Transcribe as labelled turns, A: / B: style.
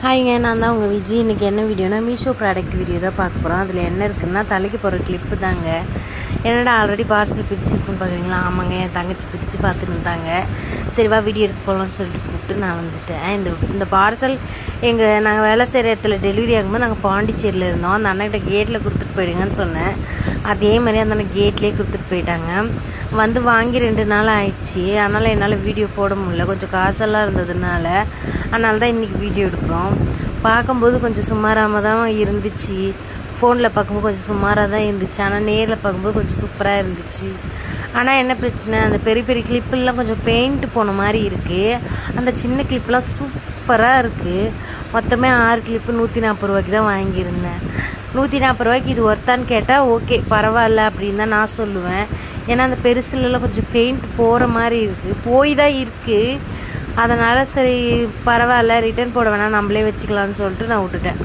A: ஹாய்ங்க, நான் தான் உங்கள் விஜய். இன்றைக்கி என்ன வீடியோனா மீஷோ ப்ராடக்ட் வீடியோ தான் பார்க்க போகிறோம். அதில் என்ன இருக்குதுன்னா தலைக்கு போகிற கிளிப்பு தாங்க. என்னடா ஆல்ரெடி பார்சல் பிரிச்சுருக்குன்னு பார்க்குறீங்களா? ஆமாங்க, என் தங்கச்சி பிரித்து பார்த்துட்டு இருந்தாங்க. சரிவா வீடியோ எடுத்து போகலான்னு சொல்லிட்டு கூப்பிட்டு நான் வந்துட்டேன். இந்த பார்சல் நாங்கள் வேலை செய்கிற இடத்துல டெலிவரி ஆகும்போது நாங்கள் பாண்டிச்சேரியில் இருந்தோம். அந்த அண்ணன்கிட்ட கேட்டில் கொடுத்துட்டு போயிடுங்கன்னு சொன்னேன். அதே மாதிரி அந்த அண்ணன் கேட்லேயே கொடுத்துட்டு போயிட்டாங்க. வந்து வாங்கி 2 நாள் ஆயிடுச்சு. அதனால் என்னால் வீடியோ போட முடியல, கொஞ்சம் காய்ச்சலாக இருந்ததுனால. அதனால தான் இன்றைக்கி வீடியோ எடுக்கிறோம். பார்க்கும்போது கொஞ்சம் சுமாராக தான் இருந்துச்சு. ஃபோனில் பார்க்கும்போது கொஞ்சம் சுமாராக தான் இருந்துச்சு, ஆனால் நேரில் பார்க்கும்போது கொஞ்சம் சூப்பராக இருந்துச்சு. ஆனால் என்ன பிரச்சனை, அந்த பெரிய பெரிய கிளிப்பெல்லாம் கொஞ்சம் பெயிண்ட் போன மாதிரி இருக்குது. அந்த சின்ன கிளிப்லாம் சூப்பராக இருக்குது. மொத்தமே 6 கிளிப்பு 140 ரூபாய்க்கு தான் வாங்கியிருந்தேன். 140 ரூபாய்க்கு இது ஒர்த்தான்னு கேட்டால் ஓகே, பரவாயில்ல அப்படின்னு தான் நான் சொல்லுவேன். ஏன்னா அந்த பெருசுலலாம் கொஞ்சம் பெயிண்ட் போகிற மாதிரி இருக்குது, போய் தான் இருக்குது. அதனால் சரி பரவாயில்ல, ரிட்டர்ன் போட வேணாம், நம்மளே வச்சுக்கலான்னு சொல்லிட்டு நான் விட்டுட்டேன்.